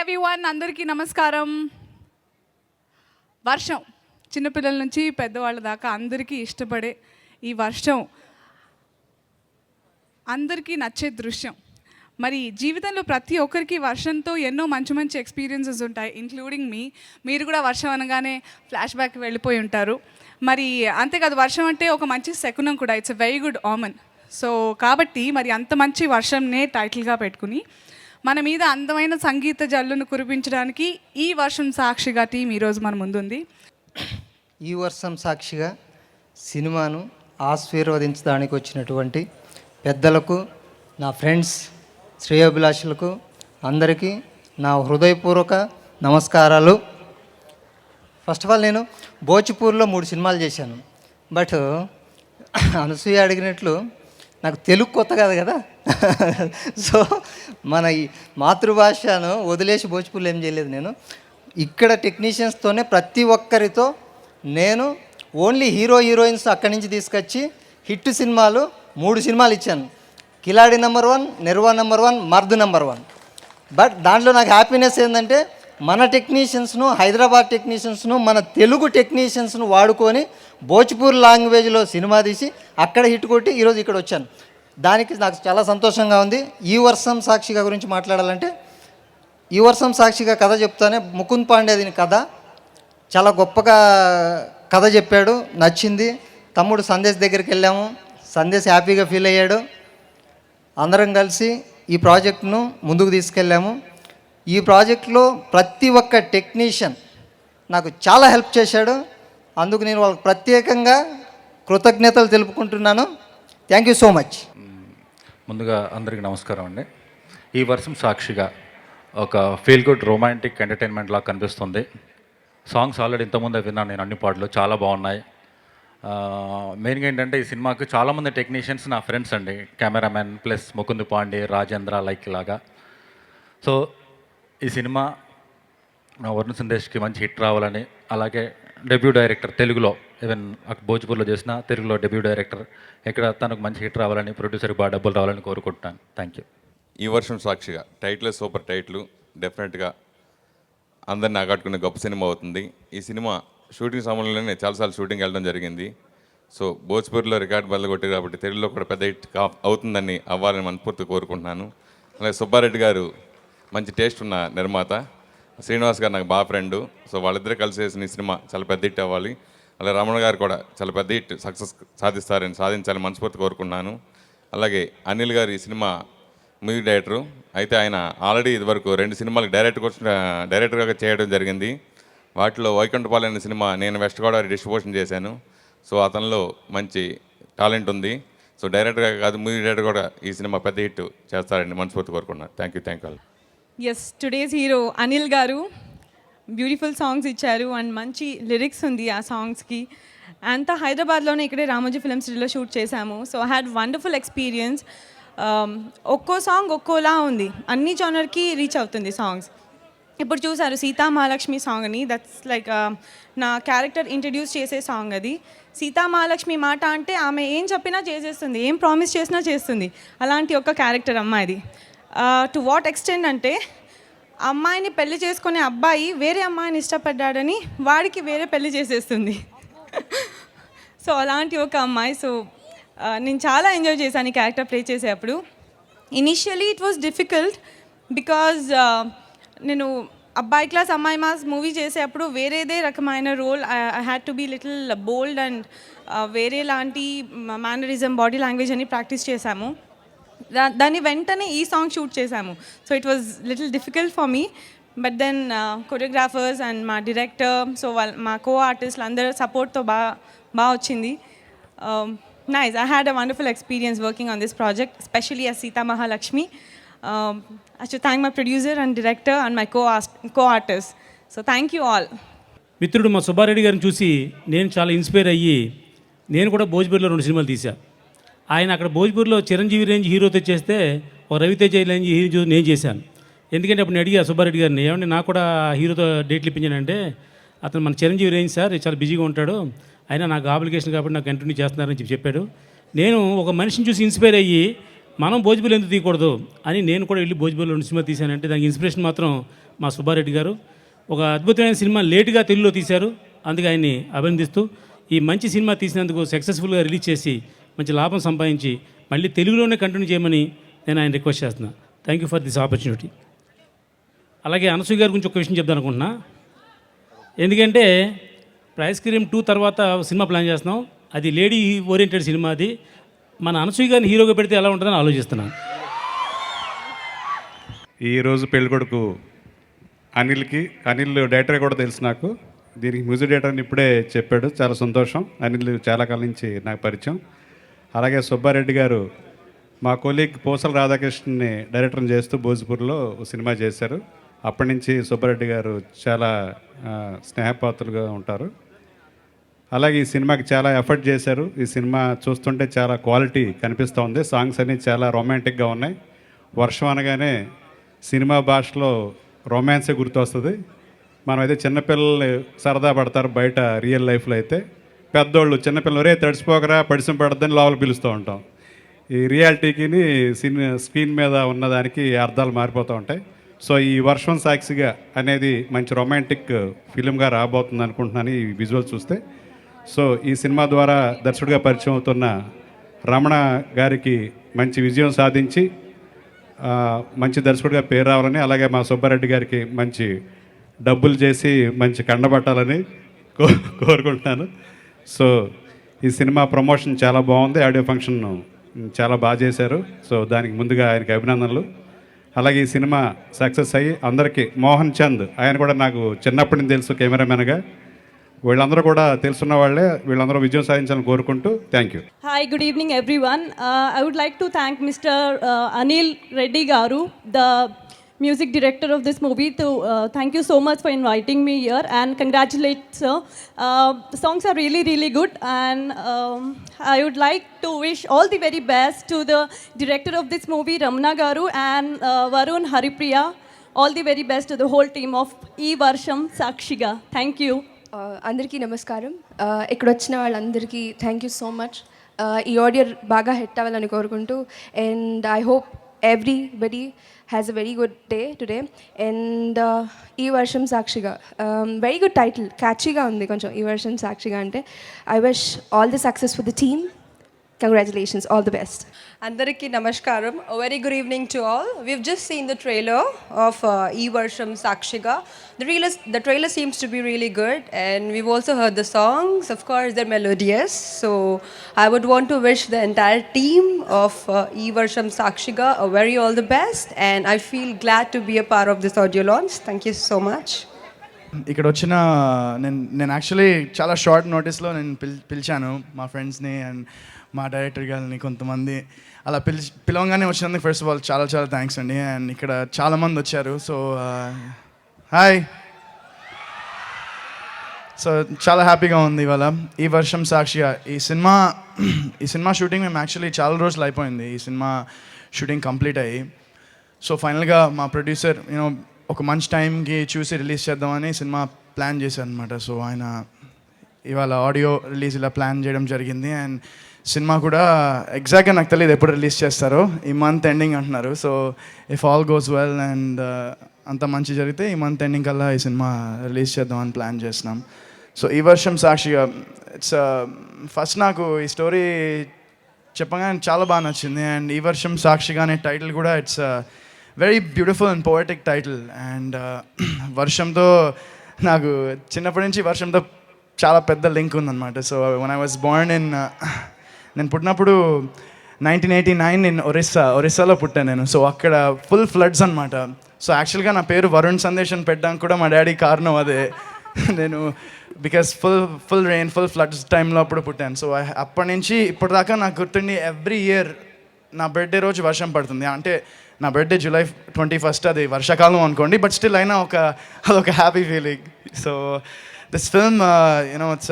Everyone, అందరికీ నమస్కారం. వర్షం చిన్నపిల్లల నుంచి పెద్దవాళ్ళ దాకా అందరికీ ఇష్టపడే ఈ వర్షం అందరికీ నచ్చే దృశ్యం. మరి జీవితంలో ప్రతి ఒక్కరికి వర్షంతో ఎన్నో మంచి మంచి ఎక్స్పీరియన్సెస్ ఉంటాయి, ఇంక్లూడింగ్ మీరు కూడా వర్షం అనగానే ఫ్లాష్ బ్యాక్ వెళ్ళిపోయి ఉంటారు. మరి అంతేకాదు, వర్షం అంటే ఒక మంచి శకునం కూడా, it's a very good Amman. So కాబట్టి మరి అంత మంచి వర్షంనే టైటిల్గా పెట్టుకుని మన మీద అందమైన సంగీత జల్లును కురిపించడానికి ఈ వర్షం సాక్షిగా టీం ఈరోజు మన ముందుంది. ఈ వర్షం సాక్షిగా సినిమాను ఆశీర్వదించడానికి వచ్చినటువంటి పెద్దలకు, నా ఫ్రెండ్స్, శ్రేయోభిలాషులకు అందరికీ నా హృదయపూర్వక నమస్కారాలు. ఫస్ట్ ఆఫ్ ఆల్, నేను భోజ్పూర్లో 3 సినిమాలు చేశాను. బట్ అనసూయ అడిగినట్లు నాకు తెలుగు కొత్త కాదు కదా. సో మన ఈ మాతృభాషను వదిలేసి భోజ్పూర్లో ఏం చేయలేదు. నేను ఇక్కడ టెక్నీషియన్స్తోనే ప్రతి ఒక్కరితో నేను ఓన్లీ హీరోయిన్స్ అక్కడి నుంచి తీసుకొచ్చి హిట్ సినిమాలు 3 సినిమాలు ఇచ్చాను. కిలాడి నెంబర్ 1, నిర్వా నెంబర్ 1, మర్ద్ నెంబర్ 1. బట్ దాంట్లో నాకు హ్యాపీనెస్ ఏంటంటే మన టెక్నీషియన్స్ను, హైదరాబాద్ టెక్నీషియన్స్ను, మన తెలుగు టెక్నీషియన్స్ను వాడుకొని భోజ్పూర్ లాంగ్వేజ్లో సినిమా తీసి అక్కడ హిట్ కొట్టి ఈరోజు ఇక్కడ వచ్చాను. దానికి నాకు చాలా సంతోషంగా ఉంది. ఈ వర్షం సాక్షిగా గురించి మాట్లాడాలంటే, ఈ వర్షం సాక్షిగా కథ చెప్తానే ముకుంద్ పాండే దీని కథ చాలా గొప్పగా కథ చెప్పాడు, నచ్చింది. తమ్ముడు సందేశ్ దగ్గరికి వెళ్ళాము, సందేశ్ హ్యాపీగా ఫీల్ అయ్యాడు. అందరం కలిసి ఈ ప్రాజెక్ట్ను ముందుకు తీసుకెళ్ళాము. ఈ ప్రాజెక్ట్లో ప్రతి ఒక్క టెక్నీషియన్ నాకు చాలా హెల్ప్ చేశాడు. అందుకు నేను వాళ్ళకి ప్రత్యేకంగా కృతజ్ఞతలు తెలుపుకుంటున్నాను. Thank you so much. ముందుగా అందరికీ నమస్కారం అండి. ఈ వర్షం సాక్షిగా ఒక ఫీల్ గుడ్ రొమాంటిక్ ఎంటర్టైన్మెంట్ లాగా కనిపిస్తుంది. సాంగ్స్ ఆల్రెడీ ఇంతకుముందే విన్నాను నేను, అన్ని పాటలు చాలా బాగున్నాయి. మెయిన్గా ఏంటంటే ఈ సినిమాకి చాలామంది టెక్నీషియన్స్ నా ఫ్రెండ్స్ అండి, cameraman plus Mukund Pandey, Rajendra like లాగా. సో ఈ సినిమా వరుణ్ సందేశ్కి మంచి హిట్ రావాలని, అలాగే డెబ్యూ డైరెక్టర్ తెలుగులో, ఈవెన్ భోజ్పూర్లో చేసిన తెలుగులో డెబ్యూ డైరెక్టర్ ఇక్కడ తనకు మంచి హిట్ రావాలని, ప్రొడ్యూసర్కి బాగా డబ్బులు రావాలని కోరుకుంటున్నాను. Thank you. ఈ వర్షం సాక్షిగా టైటిల్ సూపర్ టైటిల్, డెఫినెట్గా అందరిని ఆకట్టుకునే గొప్ప సినిమా అవుతుంది. ఈ సినిమా షూటింగ్ సమయంలోనే చాలాసార్లు షూటింగ్ వెళ్ళడం జరిగింది. సో భోజ్పూర్లో రికార్డు బదలగొట్టారు కాబట్టి తెలుగులో కూడా పెద్ద హిట్ అవుతుందని అవ్వాలని మనస్ఫూర్తిగా కోరుకుంటున్నాను. అలాగే సుబ్బారెడ్డి గారు మంచి టేస్ట్ ఉన్న నిర్మాత, శ్రీనివాస్ గారు నాకు బాగా ఫ్రెండు. సో వాళ్ళిద్దరూ కలిసి చేసిన ఈ సినిమా చాలా పెద్ద హిట్ అవ్వాలి. అలాగే రమణ గారు కూడా చాలా పెద్ద హిట్ సక్సెస్ సాధించాలని మనస్ఫూర్తి కోరుకున్నాను. అలాగే అనిల్ గారు ఈ సినిమా మ్యూజిక్ డైరెక్టరు. అయితే ఆయన ఆల్రెడీ ఇదివరకు 2 సినిమాలకు డైరెక్టర్గా చేయడం జరిగింది. వాటిలో వైకుంఠపాలెం అనే సినిమా నేను వెస్ట్ గోదావరి డిస్ట్రిబ్యూషన్ చేశాను. సో అతనిలో మంచి టాలెంట్ ఉంది. సో డైరెక్టర్గా కాదు, మ్యూజిక్ డైరెక్టర్ కూడా ఈ సినిమా పెద్ద హిట్ చేస్తారని మనస్ఫూర్తి కోరుకున్నాను. Thank you all. Yes, today's hero Anil గారు బ్యూటిఫుల్ సాంగ్స్ ఇచ్చారు అండ్ మంచి లిరిక్స్ ఉంది ఆ సాంగ్స్కి. అంతా హైదరాబాద్లోనే ఇక్కడే రామోజీ ఫిల్మ్ సిటీలో షూట్ చేశాము. So I had wonderful experience. ఒక్కో సాంగ్ ఒక్కోలా ఉంది, అన్ని జానర్కి రీచ్ అవుతుంది సాంగ్స్. ఇప్పుడు చూసారు సీతా మహాలక్ష్మి సాంగ్ అని, దట్స్ లైక్ నా క్యారెక్టర్ ఇంట్రడ్యూస్ చేసే సాంగ్ అది. సీతా మహాలక్ష్మి మాట అంటే ఆమె ఏం చెప్పినా చేసేస్తుంది, ఏం ప్రామిస్ చేసినా చేస్తుంది. అలాంటి ఒక క్యారెక్టర్ అమ్మాయిది. టు వాట్ ఎక్స్టెంట్ అంటే, అమ్మాయిని పెళ్లి చేసుకునే అబ్బాయి వేరే అమ్మాయిని ఇష్టపడ్డాడని వాడికి వేరే పెళ్లి చేసేస్తుంది. సో అలాంటి ఒక అమ్మాయి. సో నేను చాలా ఎంజాయ్ చేశాను ఈ క్యారెక్టర్ ప్లే చేసేటప్పుడు. Initially it was difficult because నేను అబ్బాయి క్లాస్ అమ్మాయి మాస్ మూవీ చేసేటప్పుడు వేరేదే రకమైన role. I had to be little bold and వేరే లాంటి మేనరిజం, బాడీ లాంగ్వేజ్ అని ప్రాక్టీస్ చేశాము. దాన్ని వెంటనే ఈ సాంగ్ షూట్ చేశాము. So it was little difficult for me. But then choreographers and మా డైరెక్టర్, సో మా కో ఆర్టిస్టులు అందరూ సపోర్ట్తో బాగా వచ్చింది. Nice. I had a wonderful experience working on this project, especially as Sita Mahalakshmi. I should thank my producer and director and my co-artists. So thank you all. మిత్రుడు మా సుబ్బారెడ్డి గారిని చూసి నేను చాలా ఇన్స్పైర్ అయ్యి నేను కూడా భోజ్పూర్లో 2 సినిమాలు తీశాను. ఆయన అక్కడ భోజ్పూర్లో చిరంజీవి రేంజ్ హీరోతో చేస్తే ఒక రవితేజ రేంజ్ హీరో నేను చేశాను. ఎందుకంటే అప్పుడు నేను అడిగా సుబ్బారెడ్డి గారిని, ఏమంటే నాకు కూడా హీరోతో డేట్లు ఇప్పించానంటే, అతను మన చిరంజీవి రేంజ్ సార్, చాలా బిజీగా ఉంటాడు, అయినా నాకు అప్లికేషన్ కాబట్టి నాకు కంటిన్యూ చేస్తున్నారని చెప్పాడు. నేను ఒక మనిషిని చూసి ఇన్స్పైర్ అయ్యి మనం భోజ్పూర్లో ఎందుకు తీయకూడదు అని నేను కూడా వెళ్ళి భోజ్పూర్లో రెండు సినిమా తీశానంటే దానికి ఇన్స్పిరేషన్ మాత్రం మా సుబ్బారెడ్డి గారు. ఒక అద్భుతమైన సినిమా లేటుగా తెలుగులో తీశారు, అందుకే ఆయన్ని అభినందిస్తూ ఈ మంచి సినిమా తీసినందుకు సక్సెస్ఫుల్గా రిలీజ్ చేసి మంచి లాభం సంపాదించి మళ్ళీ తెలుగులోనే కంటిన్యూ చేయమని నేను ఆయన రిక్వెస్ట్ చేస్తున్నాను. Thank you for this opportunity. అలాగే అనసూయ గారి గురించి ఒక విషయం చెప్దాం అనుకుంటున్నా. ఎందుకంటే ఐస్ క్రీమ్ 2 తర్వాత సినిమా ప్లాన్ చేస్తున్నాం. అది లేడీ ఓరియంటెడ్ సినిమా. అది మన అనసూయ గారిని హీరోగా పెడితే ఎలా ఉంటుందని ఆలోచిస్తున్నాను. ఈరోజు పెళ్ళికొడుకు అనిల్ డైరెక్టర్ కూడా తెలుసు నాకు. దీనికి మ్యూజిక్ డైరెక్టర్ని ఇప్పుడే చెప్పాడు, చాలా సంతోషం. అనిల్ చాలా కాలం నుంచి నాకు పరిచయం. అలాగే సుబ్బారెడ్డి గారు మా కొలీగ్ పోసల రాధాకృష్ణని డైరెక్టర్ని చేస్తూ భోజ్పూర్లో సినిమా చేశారు. అప్పటి నుంచి సుబ్బారెడ్డి గారు చాలా స్నేహపాత్రులుగా ఉంటారు. అలాగే ఈ సినిమాకి చాలా ఎఫర్ట్ చేశారు. ఈ సినిమా చూస్తుంటే చాలా క్వాలిటీ కనిపిస్తూ ఉంది. సాంగ్స్ అన్నీ చాలా రొమాంటిక్గా ఉన్నాయి. వర్షం అనగానే సినిమా భాషలో రొమాన్సే గుర్తొస్తుంది. మనమైతే చిన్నపిల్లలు సరదా పడతారు బయట రియల్ లైఫ్లో, అయితే పెద్దోళ్ళు చిన్నపిల్లలు రే తడిసిపోకరా పడిసం పడద్దని లోపల పిలుస్తూ ఉంటాం. ఈ రియాలిటీకి స్క్రీన్ మీద ఉన్నదానికి అర్థాలు మారిపోతూ ఉంటాయి. సో ఈ వర్షం సాక్షిగా అనేది మంచి రొమాంటిక్ ఫిలింగా రాబోతుంది అనుకుంటున్నాను ఈ విజువల్ చూస్తే. సో ఈ సినిమా ద్వారా దర్శకుడిగా పరిచయం అవుతున్న రమణ గారికి మంచి విజయం సాధించి మంచి దర్శకుడిగా పేరు రావాలని, అలాగే మా సుబ్బారెడ్డి గారికి మంచి డబ్బులు చేసి మంచి కండబట్టాలని కోరుకుంటున్నాను. సో ఈ సినిమా ప్రమోషన్ చాలా బాగుంది. ఆడియో ఫంక్షన్ చాలా బాగా చేశారు. సో దానికి ముందుగా ఆయనకి అభినందనలు. అలాగే ఈ సినిమా సక్సెస్ అయ్యి అందరికీ మోహన్ చంద్ ఆయన కూడా నాకు చిన్నప్పటి నుంచి తెలుసు కెమెరామెన్గా. వీళ్ళందరూ కూడా తెలుసున్న వాళ్ళే. వీళ్ళందరూ విజయం సాధించాలని కోరుకుంటూ thank you. Hi, good evening everyone. I would like to thank Mr. Anil Reddy Garu, the music director of this movie. Thank you so much for inviting me here and congratulate sir. The songs are really, really good, and I would like to wish all the very best to the director of this movie, Ramana Garu, and Varun Haripriya. All the very best to the whole team of E Varsham Sakshiga. Thank you. అందరికీ నమస్కారం. ఇక్కడ వచ్చిన వాళ్ళందరికీ thank you so much. ఈ audio బాగా hit అవ్వాలని కోరుకుంటూ, and I hope everybody has a very good day today. And ఈ వర్షం సాక్షిగా, వెరీ గుడ్ టైటిల్, క్యాచీగా ఉంది కొంచెం. ఈ వర్షం సాక్షిగా అంటే I wish all the success for the team. Congratulations, all the best. Andariki namaskaram. A very good evening to all. We've just seen the trailer of E Varsham Sakshiga. The trailer seems to be really good, and we've also heard the songs. Of course, they're melodious. So I would want to wish the entire team of E Varsham Sakshiga a very all the best, and I feel glad to be a part of this audio launch. Thank you so much. ఇక్కడ వచ్చిన నేను actually చాలా short నోటీస్లో నేను పిలిచాను మా ఫ్రెండ్స్ని and మా director గారిని కొంతమంది. అలా పిలవగానే వచ్చినందుకు ఫస్ట్ ఆఫ్ ఆల్ చాలా చాలా థ్యాంక్స్ అండి. అండ్ ఇక్కడ చాలామంది వచ్చారు. So hi. సో చాలా హ్యాపీగా ఉంది ఇవాళ. ఈ వర్షం సాక్షిగా ఈ సినిమా షూటింగ్ మేము యాక్చువల్లీ చాలా రోజులు అయిపోయింది. ఈ సినిమా షూటింగ్ కంప్లీట్ అయ్యి, సో ఫైనల్గా మా ప్రొడ్యూసర్ ఒక మంచి టైంకి చూసి రిలీజ్ చేద్దామని సినిమా ప్లాన్ చేశారు అనమాట. సో ఆయన ఇవాళ ఆడియో రిలీజ్ ఇలా ప్లాన్ చేయడం జరిగింది. అండ్ సినిమా కూడా ఎగ్జాక్ట్గా నాకు తెలియదు ఎప్పుడు రిలీజ్ చేస్తారో. ఈ మంత్ ఎండింగ్ అంటున్నారు. So if all goes well and అంత మంచి జరిగితే ఈ మంత్ ఎండింగ్ కల్లా ఈ సినిమా రిలీజ్ చేద్దామని ప్లాన్ చేస్తున్నాం. సో ఈ వర్షం సాక్షిగా ఇట్స్ ఫస్ట్ నాకు ఈ స్టోరీ చెప్పగానే చాలా బాగా నచ్చింది. అండ్ ఈ వర్షం సాక్షిగా అనే టైటిల్ కూడా it's very beautiful and poetic title. And వర్షంతో నాకు చిన్నప్పటి నుంచి వర్షంతో చాలా పెద్ద లింక్ ఉందన్నమాట. So one I was Born నేను పుట్టినప్పుడు 1989 నేను ఒరిస్సాలో పుట్టాను నేను. సో అక్కడ ఫుల్ ఫ్లడ్స్ అనమాట. సో యాక్చువల్గా నా పేరు వరుణ్ సందేశ్ అని పెట్టడానికి కూడా మా డాడీ కారణం అదే. నేను because full rain full floods టైంలో అప్పుడు పుట్టాను. సో అప్పటి నుంచి ఇప్పటిదాకా నాకు గుర్తుండి ఎవ్రీ ఇయర్ నా బర్త్డే రోజు వర్షం పడుతుంది. అంటే నా బర్త్డే July 21st, అది వర్షాకాలం అనుకోండి, బట్ స్టిల్ అయినా అదొక happy feeling. So this film it's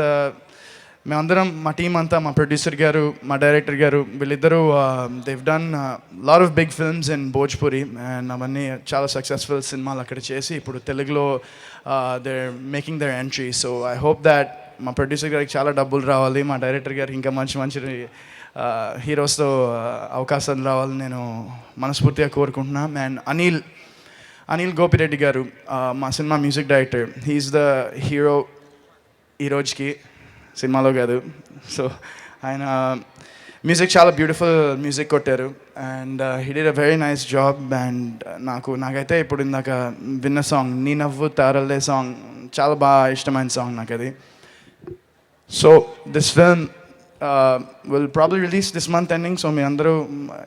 మేమందరం మా టీం అంతా, మా ప్రొడ్యూసర్ గారు, మా డైరెక్టర్ గారు, వీళ్ళిద్దరూ they've done lot of big films in Bhojpuri. And అవన్నీ చాలా సక్సెస్ఫుల్ సినిమాలు అక్కడ చేసి ఇప్పుడు తెలుగులో they're making their entry. So I hope that మా ప్రొడ్యూసర్ గారికి చాలా డబ్బులు రావాలి, మా డైరెక్టర్ గారికి ఇంకా మంచి హీరోస్తో అవకాశాలు రావాలని నేను మనస్ఫూర్తిగా కోరుకుంటున్నా. అండ్ అనిల్ గోపిరెడ్డి గారు మా సినిమా music director. He's the hero ఈ రోజుకి, సినిమాలో కాదు. సో ఆయన మ్యూజిక్ చాలా బ్యూటిఫుల్ మ్యూజిక్ కొట్టారు. And he did a very nice job. And నాకైతే ఇప్పుడు ఇందాక విన్న సాంగ్ నీ నవ్వు తారల్లే సాంగ్ చాలా బాగా ఇష్టమైన సాంగ్ నాకు అది. So this film will probably release this month ending. So మీ అందరూ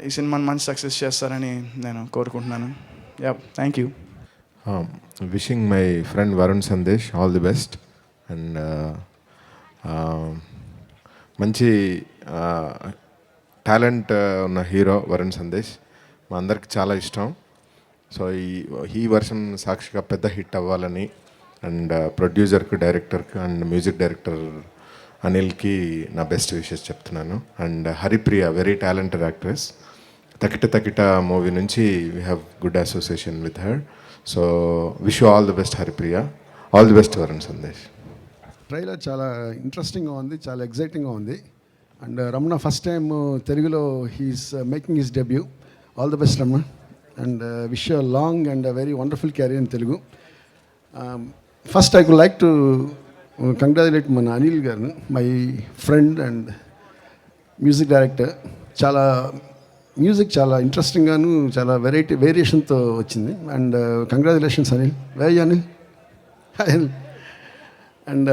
ఈ సినిమాని మంచి సక్సెస్ చేస్తారని నేను కోరుకుంటున్నాను. Yeah, thank you. Wishing my friend Varun Sandesh all the best. And మంచి టాలెంట్ ఉన్న హీరో వరుణ్ సందేశ్ మా అందరికి చాలా ఇష్టం. సో ఈ వర్షం సాక్షిగా పెద్ద హిట్ అవ్వాలని అండ్ ప్రొడ్యూసర్కి, డైరెక్టర్కి అండ్ మ్యూజిక్ డైరెక్టర్ అనిల్కి నా బెస్ట్ విషెస్ చెప్తున్నాను. And Haripriya very talented actress. Takita Takita movie నుంచి we have good association with her. So wish you all the best Haripriya. All the best Varun Sandesh. Trailer చాలా ఇంట్రెస్టింగ్గా ఉంది, చాలా ఎగ్జైటింగ్గా ఉంది. అండ్ రమణ ఫస్ట్ టైం తెలుగులో he is making his debut. All the best Ramana. And wish you long and very wonderful career in Telugu. First I would like to congratulate మన అనిల్ గారు, my friend and music director. చాలా మ్యూజిక్ చాలా ఇంట్రెస్టింగ్గాను చాలా వేరియేషన్తో వచ్చింది. And congratulations Anil. Very Anil. Anil. And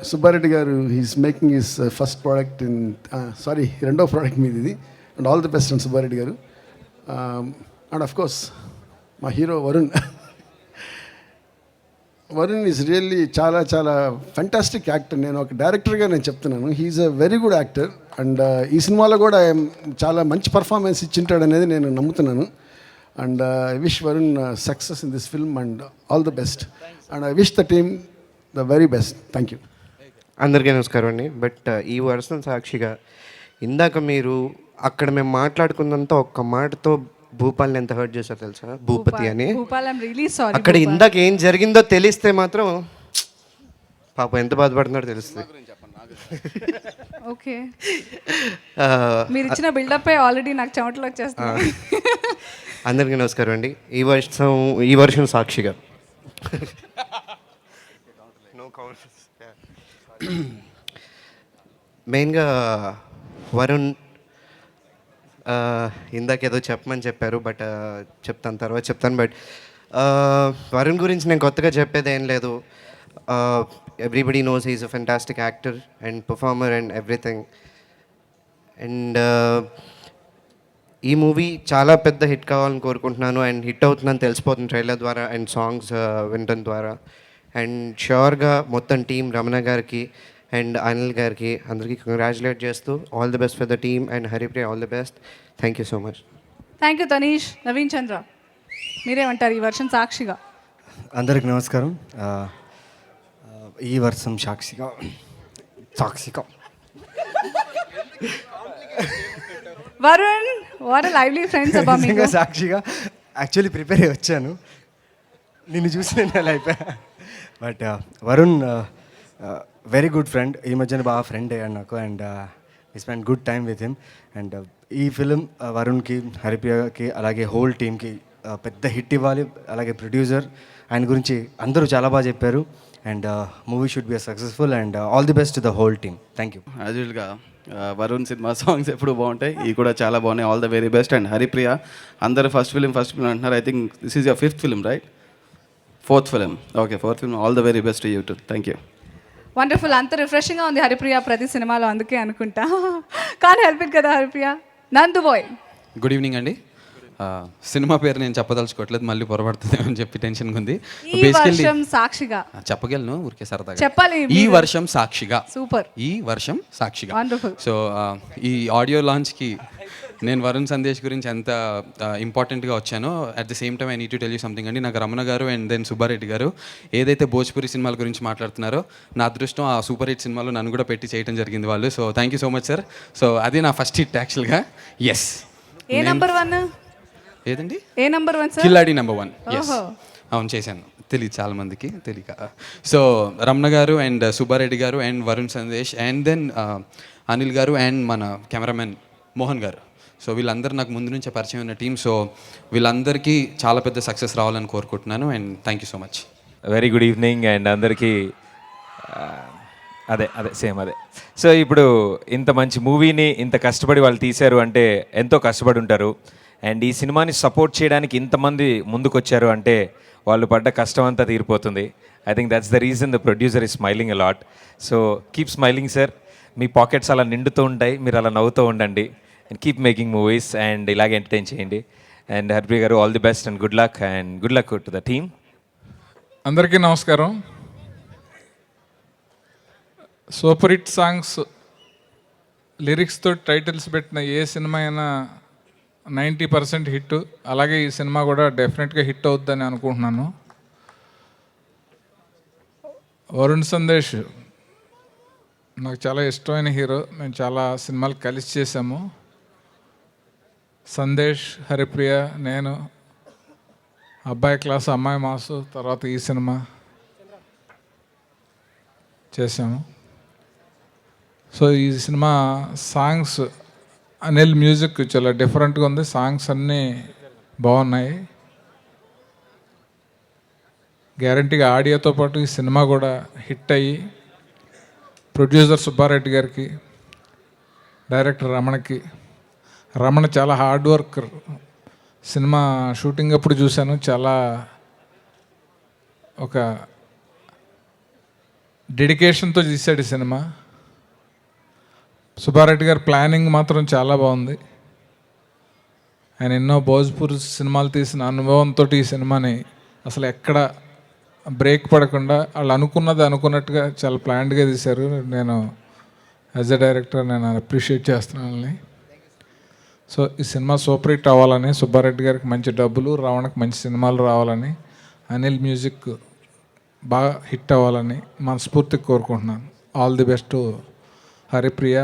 Subbareddy గారు he's making his first product in రెండో ప్రోడక్ట్ మీద ఇది. And all the best and Subbareddy గారు. అండ్ అఫ్ కోర్స్ మా hero Varun. Varun is really చాలా చాలా ఫెంటాస్టిక్ యాక్టర్. నేను ఒక డైరెక్టర్గా నేను చెప్తున్నాను, he's a very good actor. And ఈ సినిమాలో కూడా చాలా మంచి పర్ఫార్మెన్స్ ఇచ్చింటాడు అనేది నేను నమ్ముతున్నాను. And I wish Varun success in this film and all the best. And I wish the team the very best. Thank you. అందరికీ నమస్కారం అండి. బట్ ఈ వర్షం సాక్షిగా ఇందాక మీరు అక్కడ మేము మాట్లాడుకున్నంత ఒక్క మాటతో భూపాల్ని ఎంత హర్ట్ చేశారో తెలుసా? భూపతి అని. అక్కడ ఇందాక ఏం జరిగిందో తెలిస్తే మాత్రం పాపం ఎంత బాధపడుతున్నాడో తెలుస్తుంది. ఓకే, మీరు ఇచ్చిన బిల్డప్ ఆల్రెడీ నాకు చెమటలు వచ్చేస్తాయి. అందరికీ నమస్కారం అండి. ఈ వర్షం సాక్షిగా మెయిన్గా వరుణ్ ఇందాక ఏదో చెప్పమని చెప్పారు, బట్ చెప్తాను తర్వాత చెప్తాను. బట్ వరుణ్ గురించి నేను కొత్తగా చెప్పేది ఏం లేదు. Everybody knows he's a fantastic actor and performer and everything. And ఈ మూవీ చాలా పెద్ద హిట్ కావాలని కోరుకుంటున్నాను. అండ్ హిట్ అవుతుందని తెలిసిపోతుంది ట్రైలర్ ద్వారా అండ్ సాంగ్స్ వినడం ద్వారా. అండ్ ష్యూర్గా మొత్తం టీం రమణ గారికి అండ్ అనిల్ గారికి అందరికీ కంగ్రాచులేట్ చేస్తూ all the best for the team and Haripriya all the best. Thank you so much. Thank you Tanish. Naveen Chandra మీరేమంటారు ఈ వర్షం సాక్షిగా? అందరికి నమస్కారం. ఈ వర్షం సాక్షిగా వరుణ్, వాట్ లైవ్లీ ఫ్రెండ్స్ అబ్బా మీకు. సాక్షిగా యాక్చువల్లీ ప్రిపేర్ అయ్యి వచ్చాను, నిన్ను చూసి నేను అలా అయిపోయా. But Varun very good friend. ఈ మధ్యన బాగా ఫ్రెండ్ అయ్యాడు నాకు. And I spend good time with him. And ఈ ఫిలిం వరుణ్కి, హరిప్రియకి అలాగే హోల్ టీమ్కి పెద్ద హిట్ ఇవ్వాలి. అలాగే ప్రొడ్యూసర్ ఆయన గురించి అందరూ చాలా బాగా చెప్పారు. And movie should be successful and all the best to the whole team. Thank you. As యూజువల్గా వరుణ్ సినిమా సాంగ్స్ ఎప్పుడు బాగుంటాయి, ఇవి కూడా చాలా బాగున్నాయి. All the very best. And Haripriya అందరూ ఫస్ట్ ఫిలిం అంటున్నారు. I think this is your 5th film, right? 4th film. Okay, 4th film. All the very best to you two. Thank you. Wonderful. అంత రిఫ్రెషింగ్గా ఉంది హరిప్రియ ప్రతి సినిమాలో, అందుకే అనుకుంటా. కానీ హెల్ప్ ఇట్ కదా హరిప్రియ. నందు బాయ్, గుడ్ ఈవినింగ్ అండి. సినిమా పేరు నేను చెప్పదలుచుకోవట్లేదు, మళ్ళీ పొరపడుతుంది అని చెప్పి టెన్షన్గా ఉంది. ఈ వర్షం సాక్షిగా చెప్పగలను, ఊరికే సరదాగా చెప్పాలి. ఈ వర్షం సాక్షిగా. సూపర్. ఈ వర్షం సాక్షిగా. వండర్ఫుల్. సో ఈ ఆడియో లాంచ్కి నేను వరుణ్ సందేశ్ గురించి ఎంత ఇంపార్టెంట్గా వచ్చానో, at the same time I need to tell you something అండి. నాకు రమణ గారు అండ్ దెన్ సుబ్బారెడ్డి గారు ఏదైతే భోజ్పురి సినిమాల గురించి మాట్లాడుతున్నారో, నా అదృష్టం ఆ సూపర్ హిట్ సినిమాలో నన్ను కూడా పెట్టి చేయడం జరిగింది వాళ్ళు. So thank you so much sir. So అది నా ఫస్ట్ హిట్ యాక్చువల్గా. ఎస్. ఏ నంబర్ 1? ఏదండి? ఏ నంబర్ 1 సార్? కిల్లాడి నంబర్ 1. ఎస్, అవును చేశాను. తెలియదు చాలా మందికి తెలియక. సో రమణ గారు అండ్ సుబ్బారెడ్డి గారు and Varun Sandesh and then Anil garu and మన కెమెరామెన్ మోహన్ గారు. సో వీళ్ళందరూ నాకు ముందు నుంచే పరిచయం ఉన్న టీం. సో వీళ్ళందరికీ చాలా పెద్ద సక్సెస్ రావాలని కోరుకుంటున్నాను. And thank you so much. Very good evening and అందరికీ అదే సేమ్ అదే. సో ఇప్పుడు ఇంత మంచి మూవీని ఇంత కష్టపడి వాళ్ళు తీశారు అంటే ఎంతో కష్టపడి ఉంటారు. అండ్ ఈ సినిమాని సపోర్ట్ చేయడానికి ఇంతమంది ముందుకొచ్చారు అంటే వాళ్ళు పడ్డ కష్టం అంతా తీరిపోతుంది. I think that's the reason the producer is smiling a lot. So keep smiling sir. మీ పాకెట్స్ అలా నిండుతూ ఉంటాయి, మీరు అలా నవ్వుతూ ఉండండి. And keep making movies and ఇలాగే ఎంటర్టైన్ చేయండి. And Haripriya garu all the best and good luck to the team. అందరికీ నమస్కారం. సూపర్ హిట్ సాంగ్స్ లిరిక్స్తో టైటిల్స్ పెట్టిన ఏ సినిమా అయినా 90% హిట్. అలాగే ఈ సినిమా కూడా డెఫినెట్గా హిట్ అవుద్దని అనుకుంటున్నాను. వరుణ్ సందేశ్ నాకు చాలా ఇష్టమైన హీరో. మేము చాలా సినిమాలు కలిసి చేసాము. సందేశ్, హరిప్రియ, నేను, అబ్బాయి క్లాసు, అమ్మాయి మాసు, తర్వాత ఈ సినిమా చేసాము. సో ఈ సినిమా సాంగ్స్, అనిల్ మ్యూజిక్ చాలా డిఫరెంట్గా ఉంది. సాంగ్స్ అన్నీ బాగున్నాయి. గ్యారంటీగా ఆడియోతో పాటు ఈ సినిమా కూడా హిట్ అయ్యి ప్రొడ్యూసర్ సుబ్బారెడ్డి గారికి, డైరెక్టర్ రమణ చాలా హార్డ్ వర్క్. సినిమా షూటింగ్ అప్పుడు చూశాను, చాలా ఒక డెడికేషన్తో తీశాడు ఈ సినిమా. సుబ్బారెడ్డి గారి ప్లానింగ్ మాత్రం చాలా బాగుంది. ఆయన ఎన్నో భోజ్పూర్ సినిమాలు తీసిన అనుభవంతో ఈ సినిమాని అసలు ఎక్కడ బ్రేక్ పడకుండా వాళ్ళు అనుకున్నట్టుగా చాలా ప్లాన్డ్గా తీశారు. నేను యాజ్ ఎ డైరెక్టర్ నేను అప్రిషియేట్ చేస్తున్నాను. సో ఈ సినిమా సూపర్ హిట్ అవ్వాలని, సుబ్బారెడ్డి గారికి మంచి డబ్బులు, రావణకి మంచి సినిమాలు రావాలని, అనిల్ మ్యూజిక్ బాగా హిట్ అవ్వాలని మనస్ఫూర్తిగా కోరుకుంటున్నాను. All the best to Haripriya,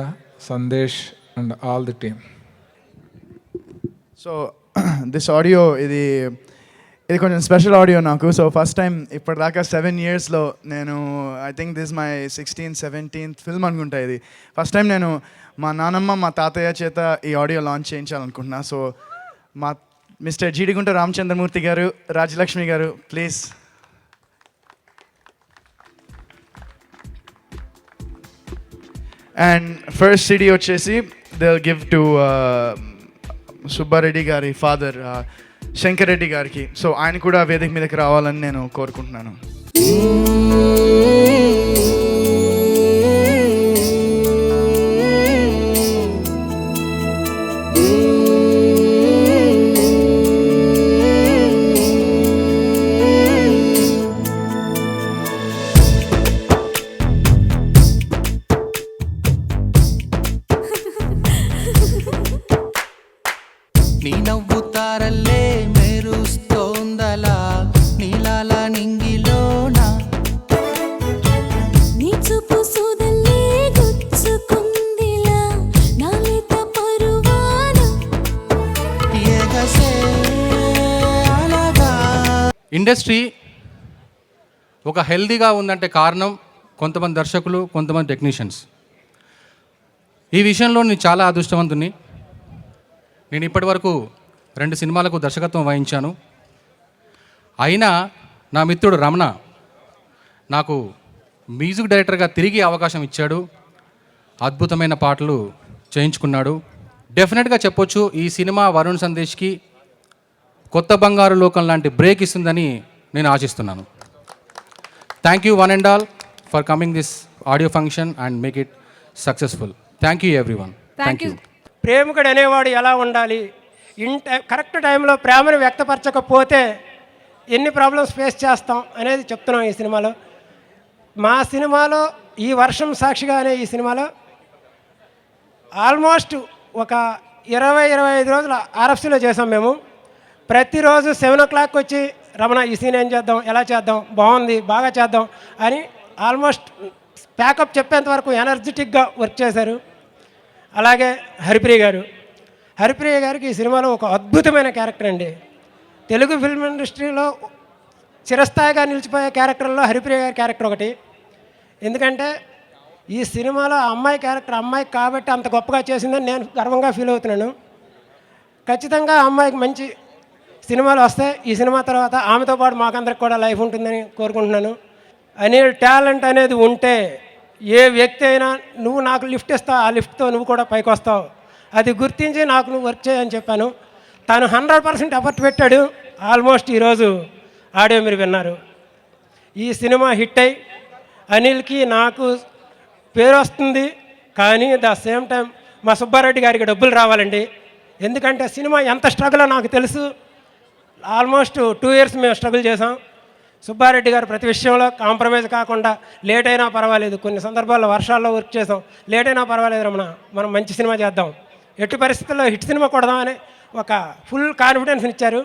Sandesh and all the team. So this audio ఇది కొంచెం స్పెషల్ ఆడియో నాకు. సో ఫస్ట్ టైం ఇప్పటిదాకా 7 yearsలో నేను I think this my 16th 17th film అనుకుంటా. ఇది ఫస్ట్ టైం నేను మా నానమ్మ, మా తాతయ్య చేత ఈ ఆడియో లాంచ్ చేయించాలనుకుంటున్నా. సో మా మిస్టర్ జీడిగుంట రామచంద్రమూర్తి గారు, రాజలక్ష్మి గారు, ప్లీజ్. అండ్ ఫస్ట్ సిడీ వచ్చేసి దే గివ్ టు సుబ్బారెడ్డి గారి ఫాదర్ శంకర్ రెడ్డి గారికి. సో ఆయన కూడా వేదిక మీదకి రావాలని నేను కోరుకుంటున్నాను. నీ నవ్వుతారల్లే మెరుస్తోందలా నీలాల నింగిలోన, నీ చూపు సూదల్లే గుచ్చుకుందిలా నాలేత పరువాన ఎగసే అలగా. ఇండస్ట్రీ ఒక హెల్దీగా ఉందంటే కారణం కొంతమంది దర్శకులు, కొంతమంది టెక్నీషియన్స్. ఈ విషయంలో నేను చాలా అదృష్టవంతుని. నేను ఇప్పటి వరకు 2 సినిమాలకు దర్శకత్వం వహించాను. అయినా నా మిత్రుడు రమణ నాకు మ్యూజిక్ డైరెక్టర్గా తిరిగి అవకాశం ఇచ్చాడు. అద్భుతమైన పాటలు చేయించుకున్నాడు. డెఫినెట్గా చెప్పొచ్చు ఈ సినిమా వరుణ్ సందేశ్కి కొత్త బంగారు లోకం లాంటి బ్రేక్ ఇస్తుందని నేను ఆశిస్తున్నాను. Thank you one and all for coming this audio function and make it successful. Thank you everyone. Thank you. ప్రేమికుడు అనేవాడు ఎలా ఉండాలి, కరెక్ట్ టైంలో ప్రేమను వ్యక్తపరచకపోతే ఎన్ని ప్రాబ్లమ్స్ ఫేస్ చేస్తాం అనేది చెప్తున్నాం ఈ సినిమాలో. మా సినిమాలో ఈ వర్షం సాక్షిగా అనే ఈ సినిమాలో ఆల్మోస్ట్ ఒక 20-25 రోజులు ఆర్ఎఫ్సీలో చేసాం మేము. ప్రతిరోజు 7 o'clock వచ్చి రమణ ఈ సీన్ ఏం చేద్దాం, ఎలా చేద్దాం, బాగుంది, బాగా చేద్దాం అని ఆల్మోస్ట్ ప్యాకప్ చెప్పేంత వరకు ఎనర్జెటిక్గా వర్క్ చేశారు. అలాగే హరిప్రియ గారికి ఈ సినిమాలో ఒక అద్భుతమైన క్యారెక్టర్ అండి. తెలుగు ఫిల్మ్ ఇండస్ట్రీలో చిరస్థాయిగా నిలిచిపోయే క్యారెక్టర్లో హరిప్రియ గారి క్యారెక్టర్ ఒకటి. ఎందుకంటే ఈ సినిమాలో ఆ అమ్మాయి క్యారెక్టర్ అమ్మాయి కాబట్టి అంత గొప్పగా చేసిందని నేను గర్వంగా ఫీల్ అవుతున్నాను. ఖచ్చితంగా ఆ అమ్మాయికి మంచి సినిమాలు వస్తాయి. ఈ సినిమా తర్వాత ఆమెతో పాటు మాకందరికి కూడా లైఫ్ ఉంటుందని కోరుకుంటున్నాను. అనిల్ టాలెంట్ అనేది ఉంటే ఏ వ్యక్తి అయినా నువ్వు నాకు లిఫ్ట్ ఇస్తావు, ఆ లిఫ్ట్తో నువ్వు కూడా పైకి వస్తావు. అది గుర్తించి నాకు నువ్వు వర్క్ చేయని చెప్పాను. తను 100% ఎఫర్ట్ పెట్టాడు. ఆల్మోస్ట్ ఈరోజు ఆడియో మీరు విన్నారు. ఈ సినిమా హిట్ అయ్యి అనిల్కి నాకు పేరు వస్తుంది, కానీ ద సేమ్ టైం మా సుబ్బారెడ్డి గారికి డబ్బులు రావాలండి. ఎందుకంటే సినిమా ఎంత స్ట్రగులో నాకు తెలుసు. ఆల్మోస్ట్ 2 years మేము స్ట్రగుల్ చేసాం. సుబ్బారెడ్డి గారు ప్రతి విషయంలో కాంప్రమైజ్ కాకుండా లేట్ అయినా పర్వాలేదు, కొన్ని సందర్భాల్లో వర్షాల్లో వర్క్ చేసాం, లేట్ అయినా పర్వాలేదు రమణ, మనం మంచి సినిమా చేద్దాం, ఎట్టి పరిస్థితుల్లో హిట్ సినిమా కొడదామని ఒక ఫుల్ కాన్ఫిడెన్స్ ఇచ్చారు.